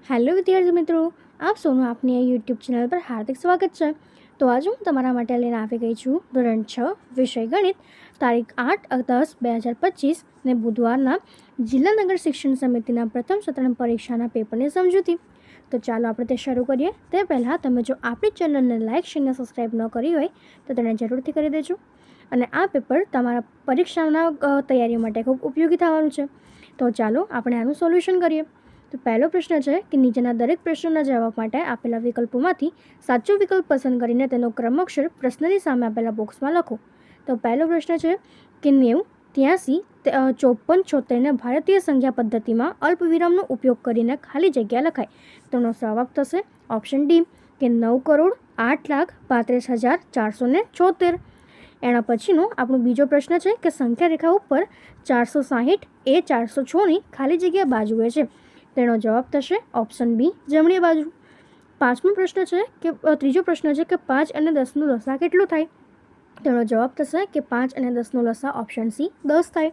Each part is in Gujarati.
हेलो विद्यार्थी मित्रों, आप सौનું આપની આ યુટ્યુબ ચેનલ પર હાર્દિક સ્વાગત છે। તો આજે હું તમારા માટે લઈને આવી ગઈ છું ધોરણ 6 વિષય ગણિત, તારીખ 8-10-2025 ને બુધવારના જિલ્લા નગર શિક્ષણ સમિતિના પ્રથમ સત્રના પરીક્ષાના પેપરની સમજૂતી। તો ચાલો આપણે તે શરૂ કરીએ। તે પહેલાં તમે જો આપણી ચેનલને લાઇક શેર અને સબસ્ક્રાઈબ ન કરી હોય તો તેને જરૂરથી કરી દેજો અને આ પેપર તમારા પરીક્ષાના તૈયારી માટે ખૂબ ઉપયોગી થવાનું છે। તો ચાલો આપણે આનું સોલ્યુશન કરીએ। तो पहलो प्रश्न है कि नीचेना दरेक प्रश्नों जवाब माटे आपेला विकल्पोमांथी साचो विकल्प पसंद करीने तेनो क्रमाक्षर प्रश्ननी सामे आपेला बॉक्स में लखो। तो पहलो प्रश्न है कि 90, 83, 54, 76 ने भारतीय संख्या पद्धति में अल्पविरामनो उपयोग करीने खाली जग्या लखाय। तेनो जवाब थशे ऑप्शन डी कि 9,08,32,476। एना पछीनो आपणो बीजो प्रश्न है कि संख्या रेखा पर 460 ए 406 नी खाली जग्या बाजुए छे। तेनो जवाब थशे ऑप्शन बी जमणी बाजू। पांचमो प्रश्न है कि त्रीजो प्रश्न है कि 5 और 10 नो लसा केटलो थाय। तेनो जवाब थशे कि 5 और 10 नो लसा ऑप्शन सी 10 थाय।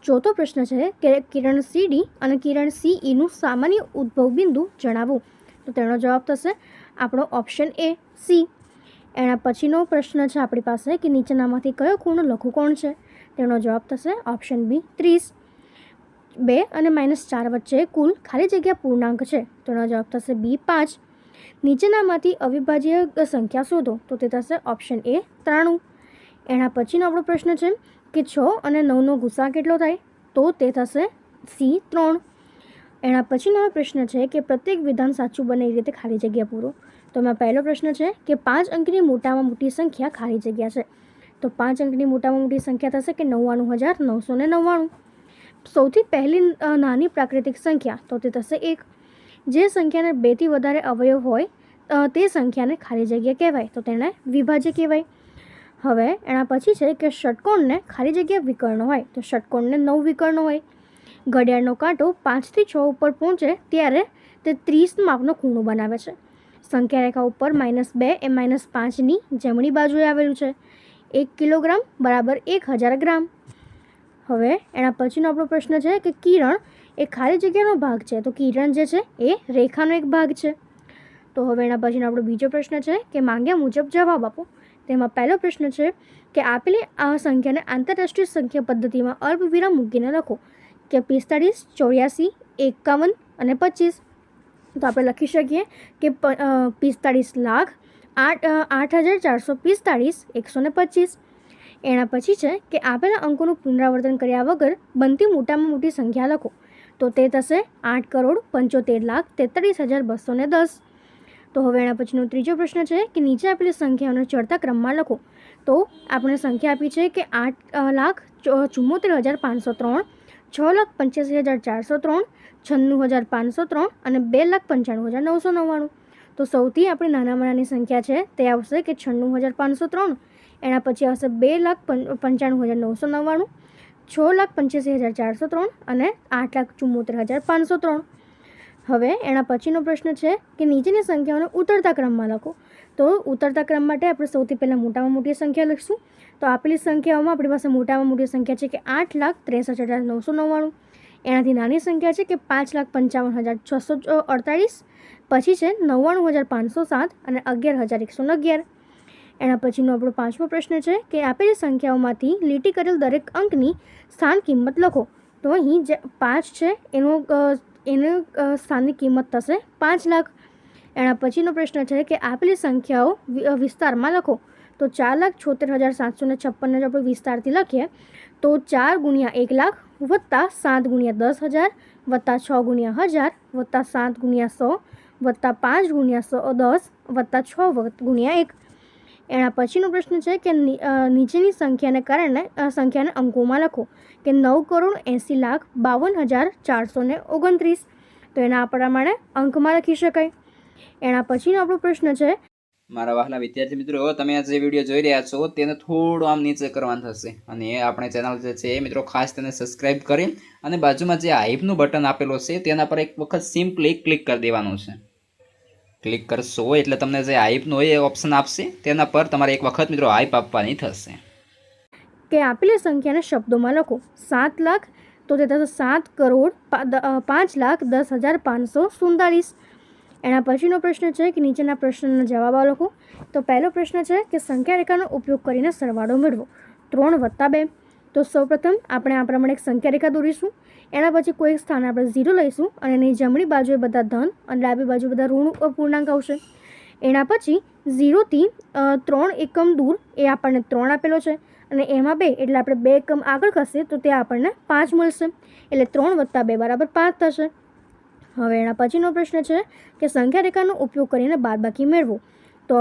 चौथो प्रश्न है कि किरण सी डी और किरण सी ई नु सामान्य उद्भव बिंदु जणावो। तो तेनो जवाब थशे आपणो ऑप्शन ए सी। एना पछीनो प्रश्न है आपणी पासे कि नीचेनामांथी कयो खूणो लघुकोण छे। तेनो जवाब थशे ऑप्शन बी 30। 2 અને -4 વચ્ચે કુલ ખાલી જગ્યા પૂર્ણાંક છે। તેનો જવાબ થશે બી 5। નીચેનામાંથી અવિભાજ્ય સંખ્યા શોધો। તો તે થશે ઓપ્શન એ 93। એના પછીનો આપણો પ્રશ્ન છે કે 6 અને 9 નો ગુસા કેટલો થાય। તો તે થશે સી 3। એના પછીનો પ્રશ્ન છે કે પ્રત્યેક વિધાન સાચું બને એ રીતે ખાલી જગ્યા પૂરો। તો એમાં પહેલો પ્રશ્ન છે કે 5 અંકની મોટામાં મોટી સંખ્યા ખાલી જગ્યા છે। તો 5 અંકની મોટામાં મોટી સંખ્યા થશે કે 99,999। સૌથી પહેલી નાની પ્રાકૃતિક સંખ્યા તો તે થશે 1। જે સંખ્યાને 2 થી વધારે અવયવ હોય તે સંખ્યાને ખાલી જગ્યા કહેવાય, તો તેને વિભાજ્ય કહેવાય। હવે એના પછી છે કે ષટકોણને ખાલી જગ્યા વિકર્ણ હોય, તો ષટકોણને 9 વિકર્ણ હોય। ઘડિયાળનો કાંટો 5 થી 6 ઉપર પહોંચે ત્યારે તે 30 માપનો ખૂણો બનાવે છે। સંખ્યા રેખા ઉપર -2 એ -5ની જમણી બાજુએ આવેલું છે। 1 કિલોગ્રામ બરાબર 1000 ગ્રામ। હવે એના પછીનો આપણો પ્રશ્ન છે કે કિરણ એ ખાલી જગ્યાનો ભાગ છે। તો કિરણ જે છે એ રેખાનો એક ભાગ છે। તો હવે એના પછીનો આપણો બીજો પ્રશ્ન છે કે માંગ્યા મુજબ જવાબ આપો। તેમાં પહેલો પ્રશ્ન છે કે આપેલી આ સંખ્યાને આંતરરાષ્ટ્રીય સંખ્યા પદ્ધતિમાં અલ્પવિરામ મૂકીને લખો કે 45, 84, 51 અને 25। તો આપણે લખી શકીએ કે 45 લાખ 8,445 125। એના પછી છે કે આપેલા અંકોનું પુનરાવર્તન કર્યા વગર બનતી મોટામાં મોટી સંખ્યા લખો। તો તે થશે 8,75,43,210। તો હવે એના પછીનો ત્રીજો પ્રશ્ન છે કે નીચે આપેલી સંખ્યાઓને ચડતા ક્રમમાં લખો। તો આપણે સંખ્યા આપી છે કે 8,74,503, 6,85,403, 96,503 અને 2,95,999। તો સૌથી આપણી નાનામાં નાની સંખ્યા છે તે આવશે કે 96,503। એના પછી આવશે 2,95,999, 6,85,403 અને 8,74,503। હવે એના પછીનો પ્રશ્ન છે કે નીચેની સંખ્યાઓને ઉતરતા ક્રમમાં લખો। તો ઉતરતા ક્રમ માટે આપણે સૌથી પહેલાં મોટામાં મોટી સંખ્યા લખીશું। તો આપેલી સંખ્યાઓમાં આપણી પાસે મોટામાં મોટી સંખ્યા છે કે 8,63,999। એનાથી નાની સંખ્યા છે કે 5,55,648। પછી છે 99,507 અને 11,111। એના પછીનો આપણો પાંચમો પ્રશ્ન છે કે આપેલી સંખ્યાઓમાંથી લીટી કરેલ દરેક અંકની સ્થાન કિંમત લખો। તો અહીં જે 5 છે એનું સ્થાનની કિંમત થશે 5 લાખ। એના પછીનો પ્રશ્ન છે કે આપેલી સંખ્યાઓ વિસ્તારમાં લખો। તો 4,76,756 જો આપણે વિસ્તારથી લખીએ તો 4 × 1 લાખ વત્તા 7 × 10,000 વત્તા 6 × 1000 વત્તા 7 × 100 વત્તા 5 × 10 વત્તા 6 × 1। એના પછીનો પ્રશ્ન છે કે નીચેની સંખ્યાને અંકોમાં લખો કે 9,80,52,429। તો એના પ્રમાણે અંકમાં લખી શકાય। એના પછીનો આપણો પ્રશ્ન છે મારા વહાલા વિદ્યાર્થી મિત્રો, તમે આ જે વિડીયો જોઈ રહ્યા છો તેને થોડું આમ નીચે કરવાનું થશે અને આપણે ચેનલ જે છે મિત્રો ખાસ તેને સબસ્ક્રાઈબ કરી અને બાજુમાં જે હાઈપનું બટન આપેલું છે તેના પર એક વખત સિમ્પલી ક્લિક કરી દેવાનું છે। ક્લિક કરશો એટલે તમને જે હાઈપનું હોય એ ઓપ્શન આપશે, તેના પર તમારે એક વખત મિત્રો હાઈપ આપવાની થશે। કે આપેલી સંખ્યાને શબ્દોમાં લખો। 7,00,000 તો તે થશે 7,05,10,547. એના પછીનો પ્રશ્ન છે કે નીચેના પ્રશ્નના જવાબ લખો. તો પહેલો પ્રશ્ન છે કે સંખ્યા રેખાનો ઉપયોગ કરીને સરવાળો મેળવો. 3 + 2. તો સૌપ્રથમ આપણે આ પ્રમાણે એક સંખ્યા રેખા દોરીશું. એના પછી કોઈ સ્થાન આપણે 0 લઈશું અને એની જમણી બાજુએ બધા ધન અને ડાબી બાજુ બધા ઋણ પૂર્ણાંક આવશે. એના પછી 0થી 3 એકમ દૂર એ આપણને 3 આપેલો છે અને એમાં 2 એટલે આપણે 2 એકમ આગળ ખસે તો તે આપણને 5 મળશે. એટલે 3 + 2 = 5 થશે. હવે એના પછીનો પ્રશ્ન છે કે સંખ્યા રેખાનો ઉપયોગ કરીને બાદબાકી મેળવો. તો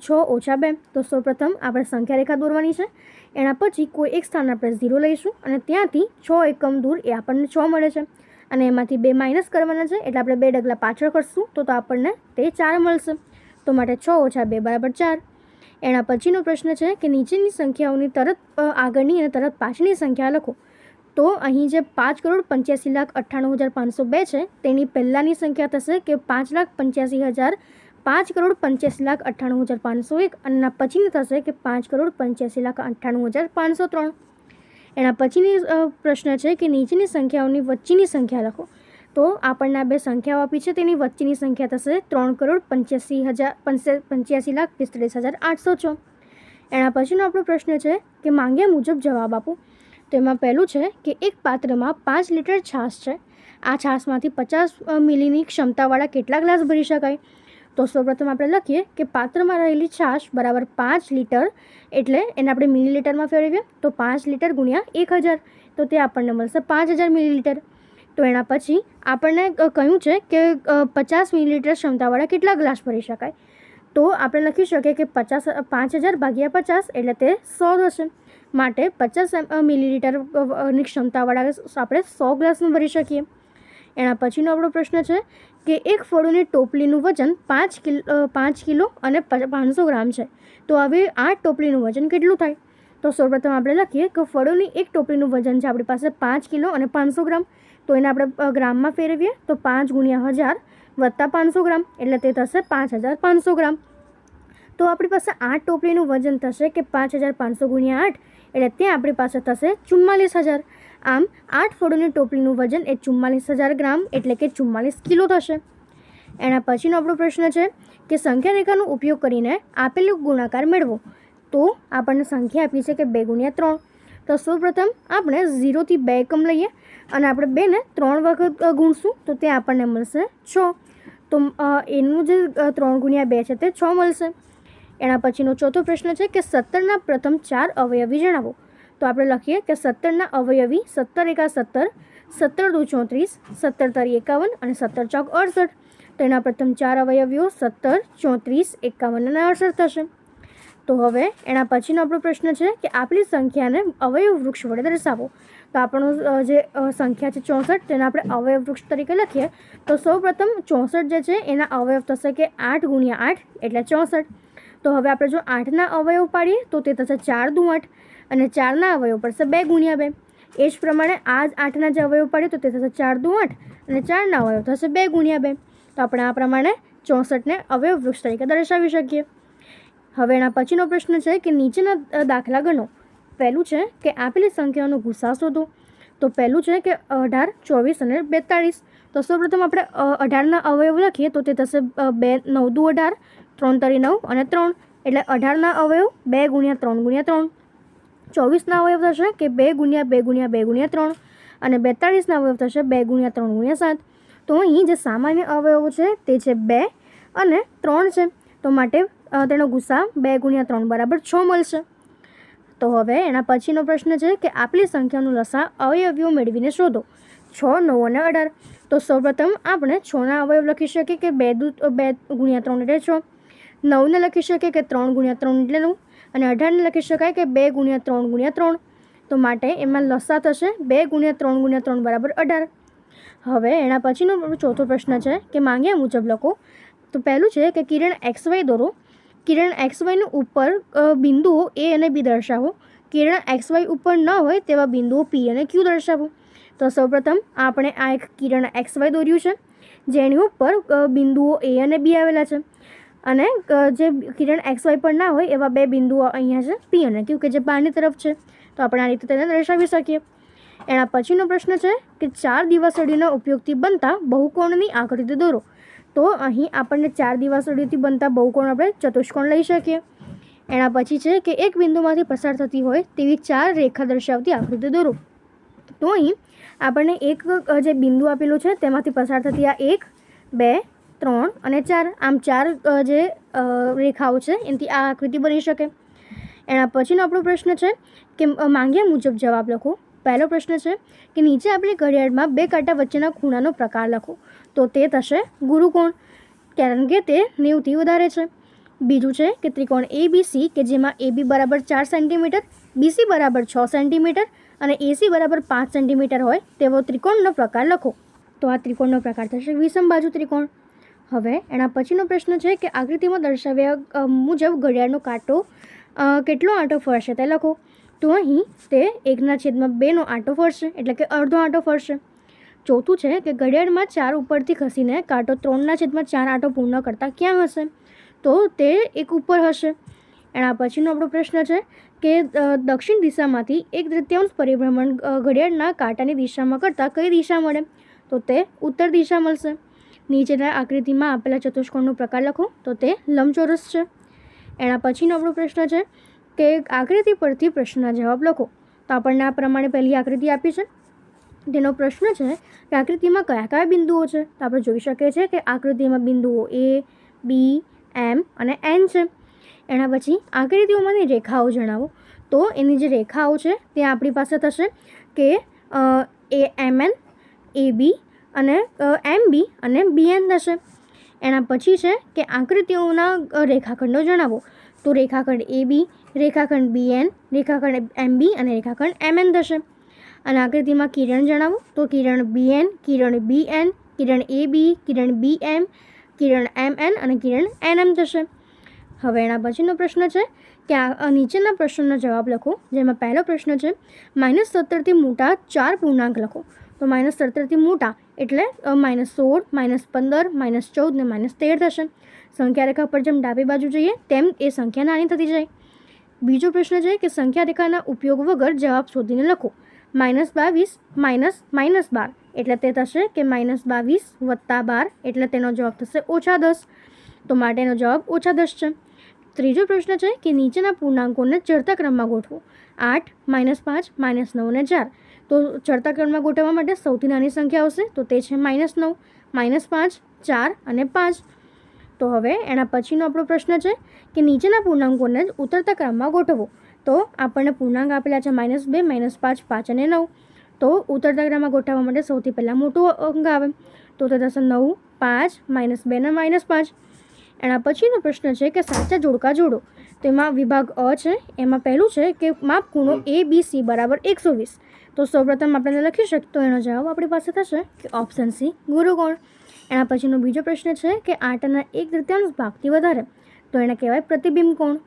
6 - 2. તો સૌપ્રથમ આપણે સંખ્યા રેખા દોરવાની છે. એના પછી કોઈ એક સ્થાન આપણે 0 લઈશું અને ત્યાંથી 6 એકમ દૂર એ આપણને 6 મળે છે અને એમાંથી 2 માઇનસ કરવાના છે એટલે આપણે 2 ડગલા પાછળ ખસશું તો આપણને તે 4 મળશે. તો માટે 6 - 2 = 4. એના પછીનો પ્રશ્ન છે કે નીચેની સંખ્યાઓની તરત આગળની અને તરત પાછળની સંખ્યા લખો. તો અહીં જે 5,85,98,502 છે તેની પહેલાંની સંખ્યા થશે કે 5,85,05,85,98,501 અને એના પછીની થશે કે 5,85,98,503. એના પછીની પ્રશ્ન છે કે નીચેની સંખ્યાઓની વચ્ચેની સંખ્યા લખો. તો આપણને આ બે સંખ્યાઓ આપી છે તેની વચ્ચેની સંખ્યા થશે 3,85,45,806. એના પછીનો આપણો પ્રશ્ન છે કે માંગ્યા મુજબ જવાબ આપો. તો એમાં પહેલું છે કે એક પાત્રમાં 5 લીટર છાશ છે. આ છાશમાંથી 50 મિલીની ક્ષમતાવાળા કેટલા ગ્લાસ ભરી શકાય? તો સૌપ્રથમ આપણે લખીએ કે પાત્રમાં રહેલી છાશ બરાબર 5 લીટર એટલે એને આપણે મિલીલીટરમાં ફેરવીએ તો 5 લીટર ગુણ્યા 1000 તો તે આપણને મળશે 5000 મિલીલીટર. તો એના પછી આપણને કહ્યું છે કે 50 મિલીલીટર ક્ષમતાવાળા કેટલા ગ્લાસ ભરી શકાય? તો આપણે લખી શકીએ કે 5000 ભાગ્યા 50 એટલે તે 100 થશે. માટે 50 મિલીલીટરની ક્ષમતાવાળા આપણે 100 ગ્લાસનું ભરી શકીએ. એના પછીનો આપણો પ્રશ્ન છે કે એક ફળોની ટોપલીનું વજન 5 કિલો અને 500 ગ્રામ છે. તો હવે આ ટોપલીનું વજન કેટલું થાય? તો સૌપ્રથમ આપણે લખીએ કે ફળોની એક ટોપલીનું વજન છે આપણી પાસે 5 કિલો અને 500 ગ્રામ. તો એને આપણે ગ્રામમાં ફેરવીએ તો 5 × 1000 + 500 ગ્રામ એટલે તે થશે 5500 ગ્રામ. તો આપણી પાસે આ ટોપલીનું વજન થશે કે 5500 × 8 એટલે તે આપણી પાસે થશે 44000. આમ 8 ફળોની ટોપલીનું વજન એ 44000 ગ્રામ એટલે કે 44 કિલો થશે. એના પછીનો આપણો પ્રશ્ન છે કે સંખ્યા રેખાનો ઉપયોગ કરીને આપેલું ગુણાકાર મેળવો. તો આપણને સંખ્યા આપી છે કે 2 × 3. તો સૌપ્રથમ આપણે 0થી 2 એકમ લઈએ અને આપણે 2ને 3 વખત ગુણશું તો તે આપણને મળશે 6. તો એનું જે 3 × 2 છે તે 6 મળશે. એના પછીનો ચોથો પ્રશ્ન છે કે 17ના પ્રથમ 4 અવયવી જણાવો. તો આપણે લખીએ કે 17ના અવયવી 17 × 17, 17 × 34, 17 × 51 અને 17 × 68. તો એના પ્રથમ 4 અવયવીઓ 17, 34, 51 અને 68 થશે. તો હવે એના પછીનો આપણો પ્રશ્ન છે કે આપેલી સંખ્યાને અવયવ વૃક્ષ વડે દર્શાવો. તો આપણો જે સંખ્યા છે 64 તેને આપણે અવયવ વૃક્ષ તરીકે લખીએ તો સૌપ્રથમ 64 જે છે એના અવયવ થશે કે 8 × 8 એટલે 64. તો હવે આપણે જો 8ના અવયવ પાડીએ તો તે થશે 4 × 8 અને 4ના અવયવ પડશે 2 × 2. એ જ પ્રમાણે આ જ 8ના જે અવયવ પાડીએ તો તે થશે 4 × 8 અને 4ના અવયવ થશે 2 × 2. તો આપણે આ પ્રમાણે 64ને અવયવ વૃક્ષ તરીકે દર્શાવી શકીએ. હવે એના પછીનો પ્રશ્ન છે કે નીચેના દાખલા ગણો. પહેલું છે કે આપેલી સંખ્યાઓનો ગુસા શોધો. તો પહેલું છે કે 18, 24 અને 42. તો સૌપ્રથમ આપણે 18ના અવયવ લખીએ તો તે થશે 2 × 9 = 18, 3 × 9 અને 3 એટલે 18ના અવયવ 2 × 3 × 3. 24ના અવયવ થશે કે 2 × 2 × 2 × 3 અને 42ના અવયવ થશે 2 × 3 × 7. તો અહીં જે સામાન્ય અવયવો છે તે છે 2 અને 3 છે. તો માટે તેનો ગુસા 2 × 3 = 6 મળશે. તો હવે એના પછીનો પ્રશ્ન છે કે આપેલી સંખ્યાનું લસા અવયવીઓ મેળવીને શોધો. 6, 9 અને 18. તો સૌપ્રથમ આપણે 6ના અવયવ લખી શકીએ કે 2 × 3 એટલે 6, 9ને લખી શકીએ કે 3 × 3 એટલે 9 અને 18ને લખી શકાય કે 2 × 3 × 3. તો માટે એમાં લસા થશે 2 × 3 × 3 = 18. હવે એના પછીનો ચોથો પ્રશ્ન છે કે માંગ્યા મુજબ લખો. તો પહેલું છે કે કિરણ XY દોરો. કિરણ XYનું ઉપર બિંદુઓ A અને B દર્શાવો. કિરણ XY ઉપર ન હોય તેવા બિંદુઓ P અને Q દર્શાવો. તો સૌપ્રથમ આપણે આ એક કિરણ XY દોર્યું છે જેની ઉપર બિંદુઓ A અને B આવેલા છે અને જે કિરણ XY પર ના હોય એવા બે બિંદુઓ અહીંયા છે P અને Q કે જે બહારની તરફ છે. તો આપણે આ રીતે તેને દર્શાવી શકીએ. એના પછીનો પ્રશ્ન છે કે 4 દિવાસળીના ઉપયોગથી બનતા બહુકોણની આકૃતિ દોરો. તો અહીં આપણને 4 દિવાસળીથી બનતા બહુકોણ આપણે ચતુષ્કોણ લઈ શકીએ. એના પછી છે કે એક બિંદુમાંથી પસાર થતી હોય તેવી 4 રેખા દર્શાવતી આકૃતિ દોરો. તો અહીં આપણને એક જે બિંદુ આપેલું છે તેમાંથી પસાર થતી આ 1, 2, 3 અને 4 આમ 4 જે રેખાઓ છે એનાથી આ આકૃતિ બની શકે. એના પછીનો આપણો પ્રશ્ન છે કે માંગ્યા મુજબ જવાબ લખો. પહેલો પ્રશ્ન છે કે નીચે આપેલી ઘડિયાળમાં 2 કાંટા વચ્ચેના ખૂણાનો પ્રકાર લખો. તો તે થશે ગુરુકોણ, કારણ કે તે 90થી વધારે છે. બીજું છે કે ત્રિકોણ ABC કે જેમાં AB બરાબર 4 સેન્ટીમીટર, BC બરાબર 6 સેન્ટીમીટર અને AC બરાબર 5 સેન્ટીમીટર હોય તેવો ત્રિકોણનો પ્રકાર લખો. તો આ ત્રિકોણનો પ્રકાર થશે વિષમ બાજુ ત્રિકોણ. હવે એના પછીનો પ્રશ્ન છે કે આકૃતિમાં દર્શાવ્યા મુજબ ઘડિયાળનો કાંટો કેટલો આંટો ફરશે તે લખો. તો અહીં તે 1/2નો આંટો ફરશે, એટલે કે અડધો આંટો ફરશે. ચોથું છે કે ઘડિયાળમાં 4 ઉપરથી ખસીને કાંટો 3/4 આંટો પૂર્ણ કરતાં ક્યાં હશે? તો તે 1 ઉપર હશે. એના પછીનો આપણો પ્રશ્ન છે કે દક્ષિણ દિશામાંથી 1/3 પરિભ્રમણ ઘડિયાળના કાંટાની દિશામાં કરતાં કઈ દિશા મળે? તો તે ઉત્તર દિશા મળશે. નીચેના આકૃતિમાં આપેલા ચતુષ્કોણનો પ્રકાર લખો. તો તે લંબચોરસ છે. એના પછીનો આપણો પ્રશ્ન છે કે આકૃતિ પરથી પ્રશ્નના જવાબ લખો. તો આપણને આ પ્રમાણે પહેલી આકૃતિ આપી છે. તેનો પ્રશ્ન છે કે આકૃતિમાં કયા કયા બિંદુઓ છે? તો આપણે જોઈ શકીએ છીએ કે આકૃતિમાં બિંદુઓ A, B, M અને N છે. એના પછી આકૃતિઓમાંની રેખાઓ જણાવો. તો એની જે રેખાઓ છે તે આપણી પાસે થશે કે AMN, AB અને MB અને BN થશે. એના પછી છે કે આકૃતિઓના રેખાખંડો જણાવો. તો રેખાખંડ AB, રેખાખંડ BN, રેખાખંડ MB અને રેખાખંડ MN થશે. અને આકૃતિમાં કિરણ જણાવો. તો કિરણ BN, કિરણ BN, કિરણ AB, કિરણ BM, કિરણ MN અને કિરણ NM થશે. હવે એના પછીનો પ્રશ્ન છે કે આ નીચેના પ્રશ્નોના જવાબ લખો. જેમાં પહેલો પ્રશ્ન છે -17થી મોટા 4 પૂર્ણાંક લખો. તો -17થી મોટા એટલે -16, -15, -14 ને -13 થશે. સંખ્યા રેખા પર જેમ ડાબી બાજુ જઈએ તેમ એ સંખ્યા નાની થતી જાય. બીજો પ્રશ્ન છે કે સંખ્યા રેખાના ઉપયોગ વગર જવાબ શોધીને લખો. -22 -12 એટલે તે થશે કે -22 + 12 એટલે તેનો જવાબ થશે -10. તો માટેનો જવાબ -10 છે. ત્રીજો પ્રશ્ન છે કે નીચેના પૂર્ણાંકોને ચડતા ક્રમમાં ગોઠવો. 8, -5, -9 અને 4. તો ચડતા ક્રમમાં ગોઠવવા માટે સૌથી નાની સંખ્યા આવશે. તો તે છે -9, -5, 4 અને 5. તો હવે એના પછીનો આપણો પ્રશ્ન છે કે નીચેના પૂર્ણાંકોને જ ઉતરતા ક્રમમાં ગોઠવો. તો આપણને પૂર્ણાંક આપેલા છે -2, -5, 5 અને 9. તો ઉતરતા ક્રમમાં ગોઠવવા માટે સૌથી પહેલાં મોટો અંક આવે. તો તે થશે 9, 5, -2 અને -5. એના પછીનો પ્રશ્ન છે કે સાચા જોડકા જોડો. તેમાં વિભાગ અ છે. એમાં પહેલું છે કે માપ ખૂણો ABC બરાબર 120. તો સૌપ્રથમ આપણે લખી શકીએ. તો એનો જવાબ આપણી પાસે થશે કે ઓપ્શન C ગુરુકોણ. એના પછીનો બીજો પ્રશ્ન છે કે 8ના 1/3 ભાગથી વધારે. તો એને કહેવાય પ્રતિબિંબ કોણ.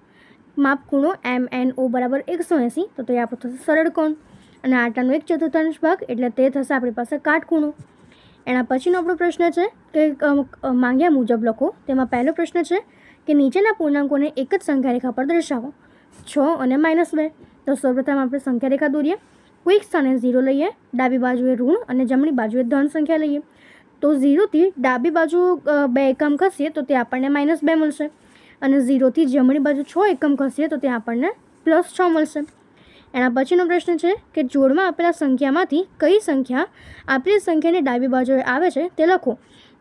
માપ ખૂણો MNO બરાબર 180. તો તે આપણો થશે સરળ કોણ. અને 8નો 1/4 ભાગ એટલે તે થશે આપણી પાસે કાટખૂણો. એના પછીનો આપણો પ્રશ્ન છે કે માંગ્યા મુજબ લખો. તેમાં પહેલો પ્રશ્ન છે કે નીચેના પૂર્ણાંકોને એક જ સંખ્યા રેખા પર દર્શાવો. 6 અને -2. તો સૌપ્રથમ આપણે સંખ્યા રેખા દોરીએ. કોઈક સ્થાને 0 લઈએ, ડાબી બાજુએ ઋણ અને જમણી બાજુએ ધન સંખ્યા લઈએ. તો 0થી ડાબી બાજુ 2 એકમ ખસીએ તો તે આપણને -2 મળશે. અને 0થી જમણી બાજુ 6 એકમ ખસીએ તો તે આપણને +6 મળશે. એના પછીનો પ્રશ્ન છે કે જોડમાં આપેલા સંખ્યામાંથી કઈ સંખ્યા આપેલી સંખ્યાની ડાબી બાજુએ આવે છે તે લખો.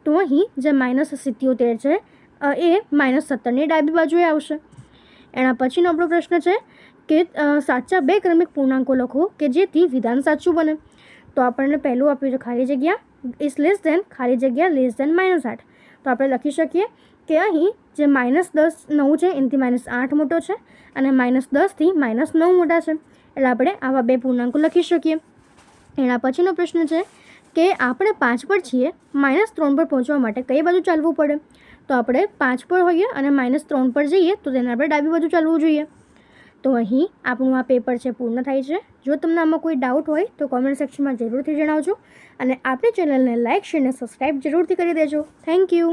તો અહીં જે -77 છે એ -17ની ડાબી બાજુએ આવશે. એના પછીનો આપણો પ્રશ્ન છે કે સાચા 2 ક્રમિક પૂર્ણાંકો લખો કે જેથી વિધાન સાચું બને. તો આપણને પહેલું આપ્યું છે ખાલી જગ્યા ઇઝ લેસ ધેન ખાલી જગ્યા લેસ ધેન -8. તો આપણે લખી શકીએ કે અહીં જે -9 છે એનાથી -8 મોટો છે અને -10થી -9 મોટા છે. એટલે આપણે આવા 2 પૂર્ણાંકો લખી શકીએ. એના પછીનો પ્રશ્ન છે કે આપણે 5 પર છીએ, -3 પર પહોંચવા માટે કઈ બાજુ ચાલવું પડે? તો આપણે 5 પર હોઈએ અને -3 પર જઈએ તો તેને આપણે ડાબી બાજુ ચાલવું જોઈએ. તો અહીં આપણું આ પેપર છે પૂર્ણ થાય છે. જો તમને આમાં કોઈ ડાઉટ હોય તો કોમેન્ટ સેક્શનમાં જરૂરથી જણાવજો અને આપણી ચેનલને લાઇક, શેર અને સબસ્ક્રાઈબ જરૂરથી કરી દેજો. Thank you.